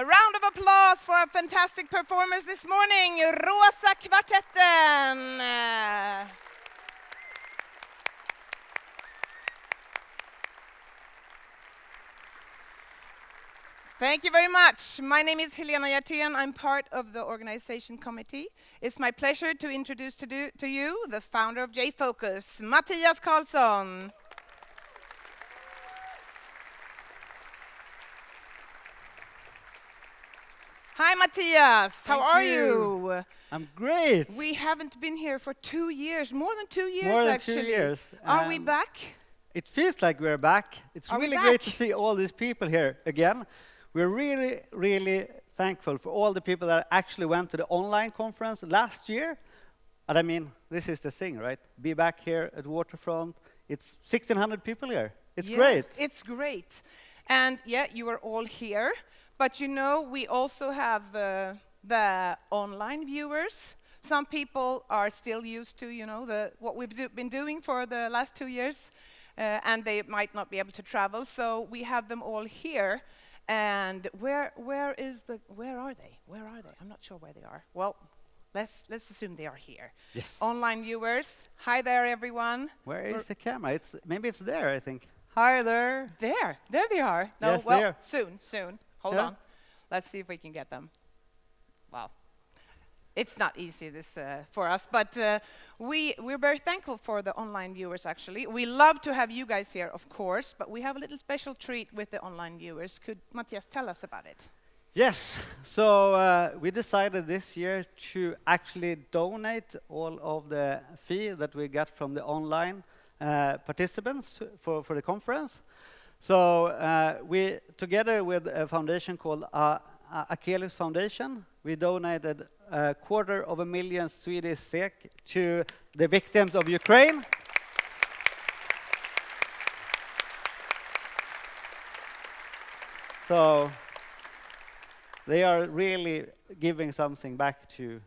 A round of applause for our fantastic performers this morning, Rosa Kvartetten. Thank you very much. My name is Helena Hjertén. I'm part of the organization committee. It's my pleasure to introduce to you the founder of Jfokus, Mattias Karlsson. Hi, Mattias. How are you? I'm great. We haven't been here for 2 years, more than 2 years More than actually. 2 years. Are we back? It feels like we're back. It's Are we really back? great to see all these people here again. We're really, really thankful for all the people that actually went to the online conference last year. And I mean, this is the thing, right? Be back here at Waterfront. It's 1,600 people here. It's great. It's great. And yeah, you are all here. But you know, we also have the online viewers. Some people are still used to, you know, what we've been doing for the last 2 years, and they might not be able to travel. So we have them all here. And where are they? Where are they? I'm not sure where they are. Well, let's assume they are here. Yes. Online viewers, hi there, everyone. Where is the camera? Maybe it's there, I think. Hi there. There they are. No, Yes, well, there. soon. Hold Yeah. on. Let's see if we can get them. Wow. It's not easy this for us, but we're very thankful for the online viewers, actually. We love to have you guys here, of course, but we have a little special treat with the online viewers. Could Mattias tell us about it? Yes, so we decided this year to actually donate all of the fee that we got from the online participants for the conference. So we, together with a foundation called Akelius Foundation, we donated 250,000 Swedish SEK to the victims of Ukraine. So they are really giving something back to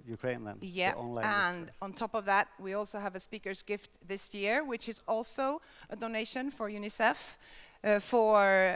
Ukraine then. Yeah, the online and research. on top of that, we also have a speaker's gift this year, which is also a donation for UNICEF,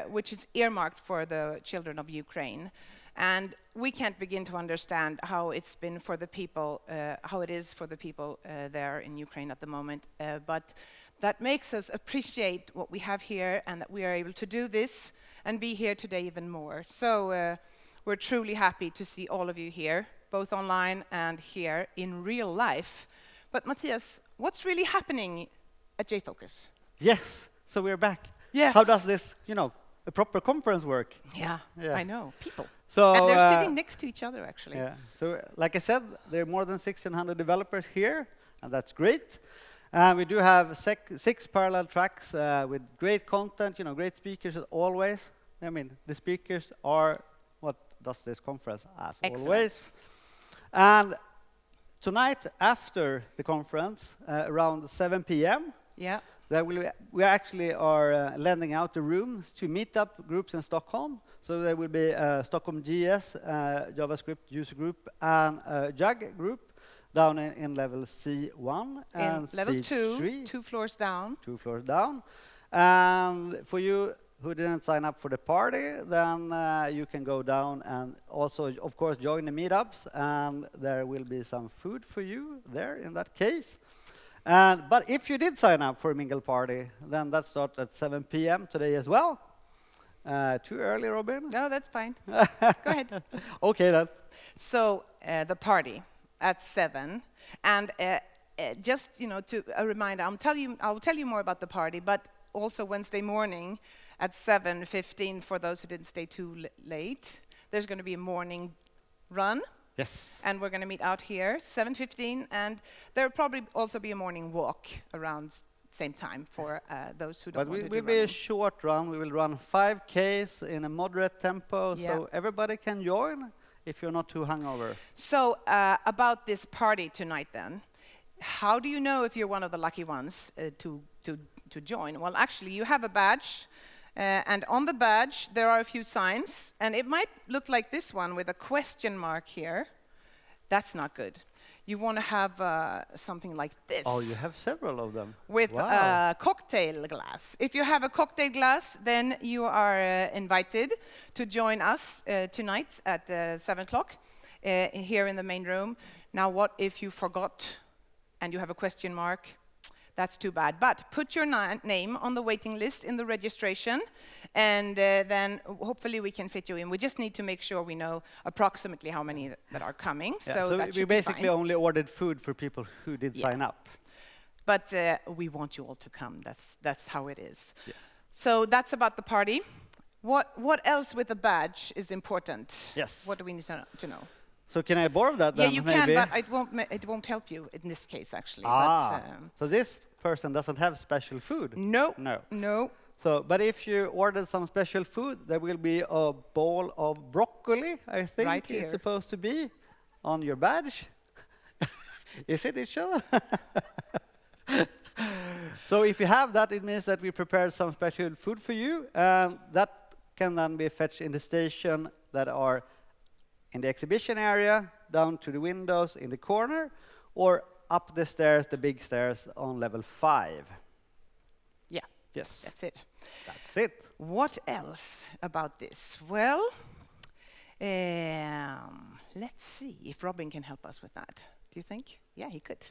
which is earmarked for the children of Ukraine. And we can't begin to understand how it's been for the people, how it is for the people there in Ukraine at the moment. But that makes us appreciate what we have here and that we are able to do this and be here today even more. So we're truly happy to see all of you here, both online and here in real life. But Mattias, what's really happening at Jfokus? Yes, so we're back. Yes. How does this, a proper conference work? Yeah, I know, people. So, And they're sitting next to each other, actually. Yeah. So, like I said, there are more than 1,600 developers here, and that's great. We do have 6 parallel tracks with great content, great speakers as always. I mean, the speakers are what does this conference as Excellent. always. And tonight, after the conference, around 7 p.m., Yeah. we actually are lending out the rooms to meetup groups in Stockholm. So there will be a Stockholm GS, JavaScript user group, and a JUG group down in level C1 and In level C3. 2 floors down. 2 floors down. And for you who didn't sign up for the party, then you can go down and also, of course, join the meetups. And there will be some food for you there in that case. But if you did sign up for a mingle party, then that starts at 7 p.m. today as well. Too early, Robin? No, that's fine. Go ahead. Okay, then. So the party at 7, and just to a reminder, I'll tell you more about the party, but also Wednesday morning at 7:15 for those who didn't stay too late. There's going to be a morning run. Yes. And we're going to meet out here 7:15, and there'll probably also be a morning walk around same time for those who don't But want to it do will be a running. short run. We will run 5Ks in a moderate tempo, Yeah. so everybody can join if you're not too hungover. So about this party tonight then, how do you know if you're one of the lucky ones to join? Well, actually, you have a badge, and on the badge there are a few signs, and it might look like this one with a question mark here. That's not good. you want to have something like this. Oh, you have several of them. With Wow. a cocktail glass. If you have a cocktail glass, then you are invited to join us tonight at 7 o'clock here in the main room. Now, what if you forgot and you have a question mark? That's too bad. But put your name on the waiting list in the registration, and then hopefully we can fit you in. We just need to make sure we know approximately how many that are coming. Yeah, so that we should be basically fine. only ordered food for people who did sign up. But we want you all to come. That's how it is. Yes. So that's about the party. What else with the badge is important? Yes. What do we need to know? So can I borrow that then? Yeah, you maybe? can, but it won't help you in this case actually. Ah, But, so this person doesn't have special food? no. No. So, but if you order some special food, there will be a bowl of broccoli, I think Right here. it's supposed to be, on your badge. Is it, Ishel? So if you have that, it means that we prepared some special food for you, and that can then be fetched in the station that are in the exhibition area, down to the windows in the corner, or up the stairs, the big stairs on level 5. Yeah, Yes, that's it. that's it. What else about this? Well, let's see if Robin can help us with that. Do you think? Yeah, he could.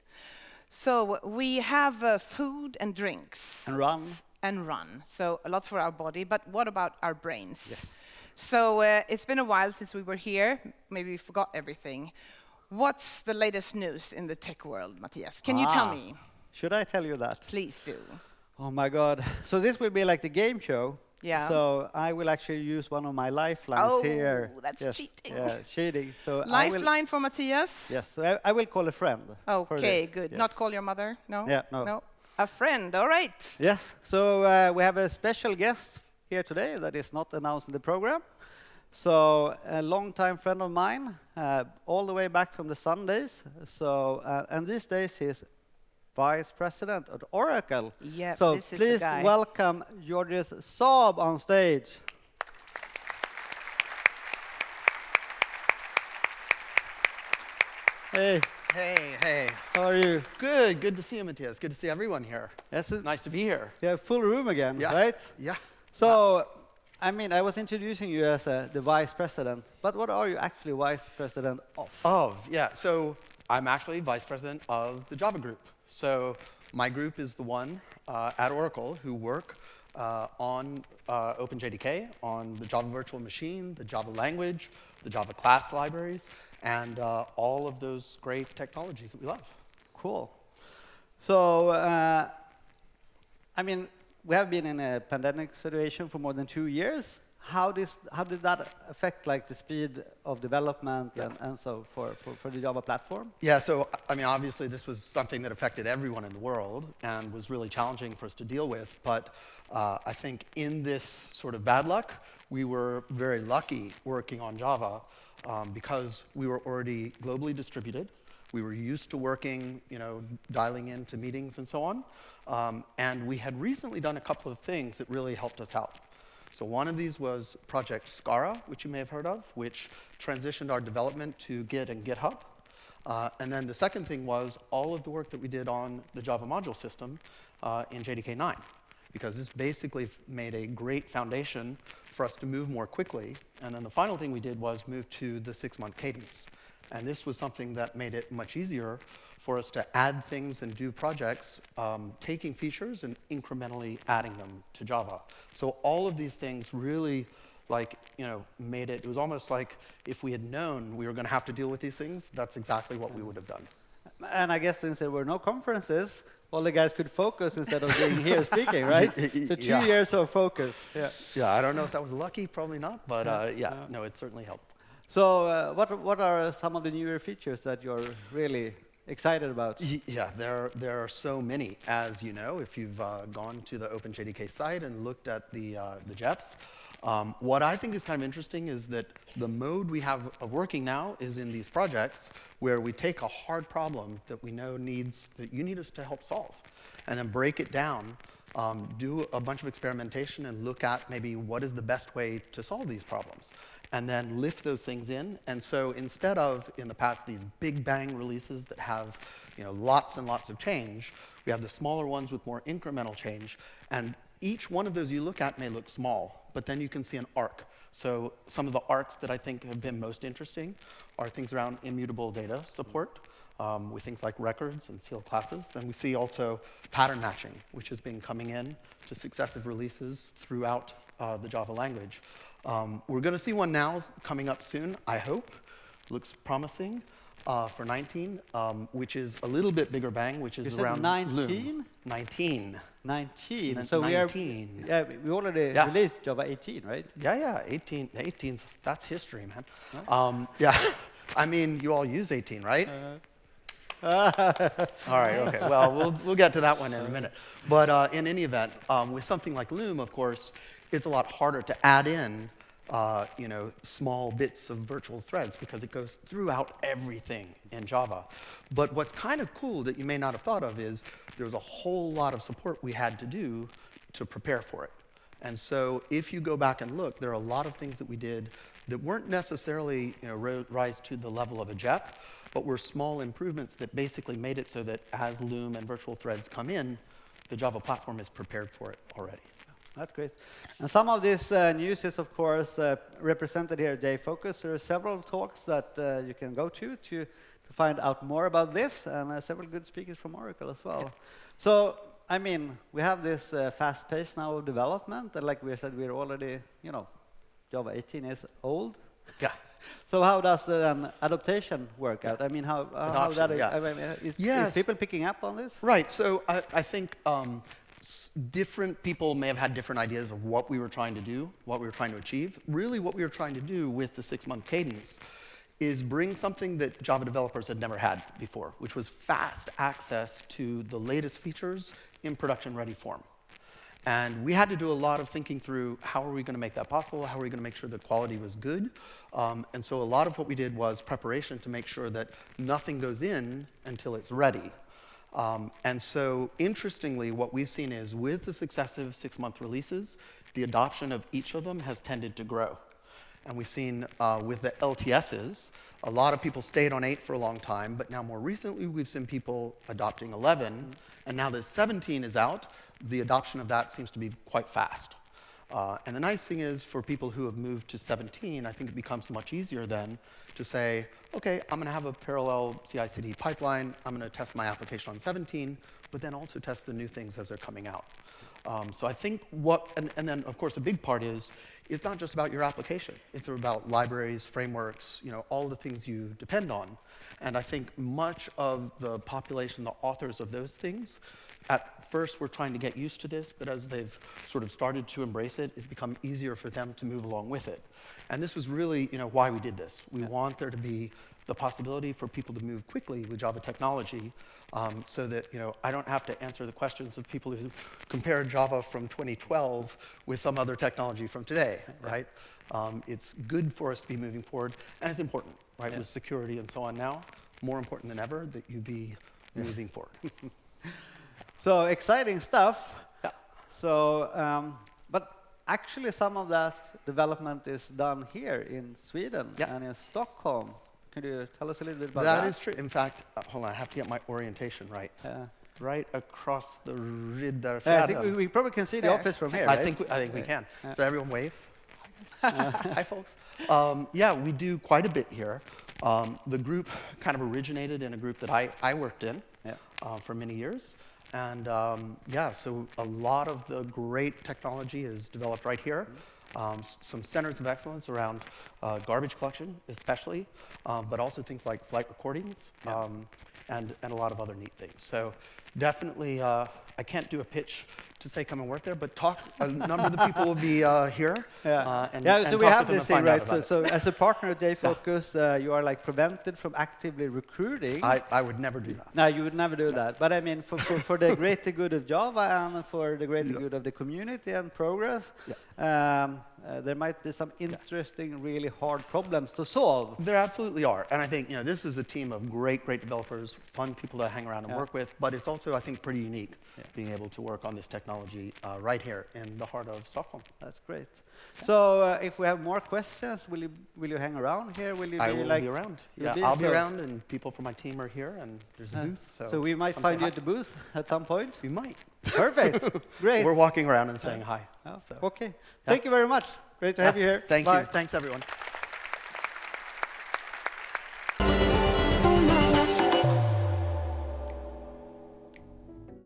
So we have food and drinks. And run. And run. So a lot for our body, but what about our brains? Yes. So it's been a while since we were here. Maybe we forgot everything. What's the latest news in the tech world, Mattias? Can you tell me? Should I tell you that? Please do. Oh my God. So this will be like the game show. Yeah. So I will actually use one of my lifelines here. Oh, that's cheating. Yeah, cheating. So Lifeline for Mattias? Yes, so I will call a friend. for Okay, this. good. Yes. Not call your mother? No? Yeah, no. No? A friend, all right. Yes, so we have a special guest here today that is not announced in the program. So a longtime friend of mine, all the way back from the Sundays. So and these days he's vice president at Oracle. Yeah, so this is the please guy. welcome Georges Saab on stage. Hey, Hey. how are you? Good to see you, Mattias. Good to see everyone here. Yes, Nice to be here. you have full room again, Yeah. right? Yeah. So, I mean, I was introducing you as the vice president, but what are you actually vice president of? Yeah. So I'm actually vice president of the Java group. So my group is the one at Oracle who work on OpenJDK, on the Java virtual machine, the Java language, the Java class libraries, and all of those great technologies that we love. Cool. So, I mean, we have been in a pandemic situation for more than 2 years. How did that affect like the speed of development and so for the Java platform? Yeah, so I mean, obviously this was something that affected everyone in the world and was really challenging for us to deal with. But I think in this sort of bad luck, we were very lucky working on Java because we were already globally distributed. We were used to working, dialing into meetings and so on. And we had recently done a couple of things that really helped us out. So one of these was Project Scala, which you may have heard of, which transitioned our development to Git and GitHub. And then the second thing was all of the work that we did on the Java module system in JDK 9, because this basically made a great foundation for us to move more quickly. And then the final thing we did was move to the 6-month cadence. And this was something that made it much easier for us to add things and do projects, taking features and incrementally adding them to Java. So all of these things really made it was almost like if we had known we were going to have to deal with these things, that's exactly what we would have done. And I guess since there were no conferences, all the guys could focus instead of being here speaking, right? So 2 years of focus. Yeah. Yeah, I don't know if that was lucky, probably not, but no, it certainly helped. So what are some of the newer features that you're really excited about? Yeah, there are so many. As you know, if you've gone to the OpenJDK site and looked at the JEPs, what I think is kind of interesting is that the mode we have of working now is in these projects where we take a hard problem that we know that you need us to help solve, and then break it down do a bunch of experimentation and look at maybe what is the best way to solve these problems, and then lift those things in. And so instead of, in the past, these big bang releases that have lots and lots of change, we have the smaller ones with more incremental change. And each one of those you look at may look small, but then you can see an arc. So some of the arcs that I think have been most interesting are things around immutable data support, with things like records and sealed classes. And we see also pattern matching, which has been coming in to successive releases throughout the Java language. We're going to see one now coming up soon, I hope. Looks promising for 19, which is a little bit bigger bang, which is around 19? 19. 19. So 19. We already released Java 18, right? Yeah, 18. 18's, that's history, man. Yeah, I mean, you all use 18, right? All right, okay. Well, we'll get to that one in a minute. But in any event, with something like Loom, of course, it's a lot harder to add in small bits of virtual threads because it goes throughout everything in Java. But what's kind of cool that you may not have thought of is there's a whole lot of support we had to do to prepare for it. And so if you go back and look, there are a lot of things that we did that weren't necessarily rise to the level of a JEP, but were small improvements that basically made it so that as Loom and virtual threads come in, the Java platform is prepared for it already. That's great. And some of this news is, of course, represented here at Jfokus. There are several talks that you can go to find out more about this, and several good speakers from Oracle as well. So, I mean, we have this fast pace now of development, and like we said, we're already, Java 18 is old. Yeah. So how does adaptation work out? I mean, how that is, I mean, is people picking up on this? Right. So I think different people may have had different ideas of what we were trying to do, what we were trying to achieve. Really, what we were trying to do with the 6-month cadence is bring something that Java developers had never had before, which was fast access to the latest features in production-ready form. And we had to do a lot of thinking through how are we going to make that possible, how are we going to make sure the quality was good. And so a lot of what we did was preparation to make sure that nothing goes in until it's ready. And so, interestingly, what we've seen is with the successive 6-month releases, the adoption of each of them has tended to grow. And we've seen with the LTSs, a lot of people stayed on 8 for a long time, but now more recently we've seen people adopting 11, and now that 17 is out, the adoption of that seems to be quite fast. And the nice thing is, for people who have moved to 17, I think it becomes much easier then to say, okay, I'm going to have a parallel CI/CD pipeline. I'm going to test my application on 17, but then also test the new things as they're coming out. So I think and then of course a big part is, it's not just about your application. It's about libraries, frameworks, all the things you depend on. And I think much of the population, the authors of those things, at first were trying to get used to this, but as they've sort of started to embrace it, it's become easier for them to move along with it. And this was really, why we did this. We want there to be the possibility for people to move quickly with Java technology, so that I don't have to answer the questions of people who compare Java from 2012 with some other technology from today, right? It's good for us to be moving forward, and it's important, right? With security and so on now, more important than ever that you be moving forward. So exciting stuff. Yeah. So, but actually some of that development is done here in Sweden and in Stockholm. Can you tell us a little bit about that? That is true. In fact, hold on, I have to get my orientation right. Right across the Riddarfjärden. I think we probably can see the office from here, I right? think we can. So everyone wave. Hi, folks. Yeah, we do quite a bit here. The group kind of originated in a group that I worked in for many years. And so a lot of the great technology is developed right here. Some centers of excellence around garbage collection, especially, but also things like flight recordings and a lot of other neat things. So definitely, I can't do a pitch to say come and work there, but a number of the people will be here. So we have this thing, right? So as a partner at Jfokus, you are like prevented from actively recruiting. I would never do that. No, you would never do that. But I mean, for the greater good of Java and for the greater good of the community and progress, there might be some interesting, really hard problems to solve. There absolutely are. And I think, this is a team of great developers, fun people to hang around and work with, but it's also, I think, pretty unique being able to work on this technology right here in the heart of Stockholm. That's great. So if we have more questions, will you hang around here? Will you I be will like, be around. you'll Yeah, be- I'll be so- around, and people from my team are here, and there's a booth. So we might come say find you hi. at the booth at some point? We might. Perfect. Great. We're walking around and saying hi. Yeah. So. Okay. Thank you very much. Great to have you here. Thank Bye. you. Thanks, everyone.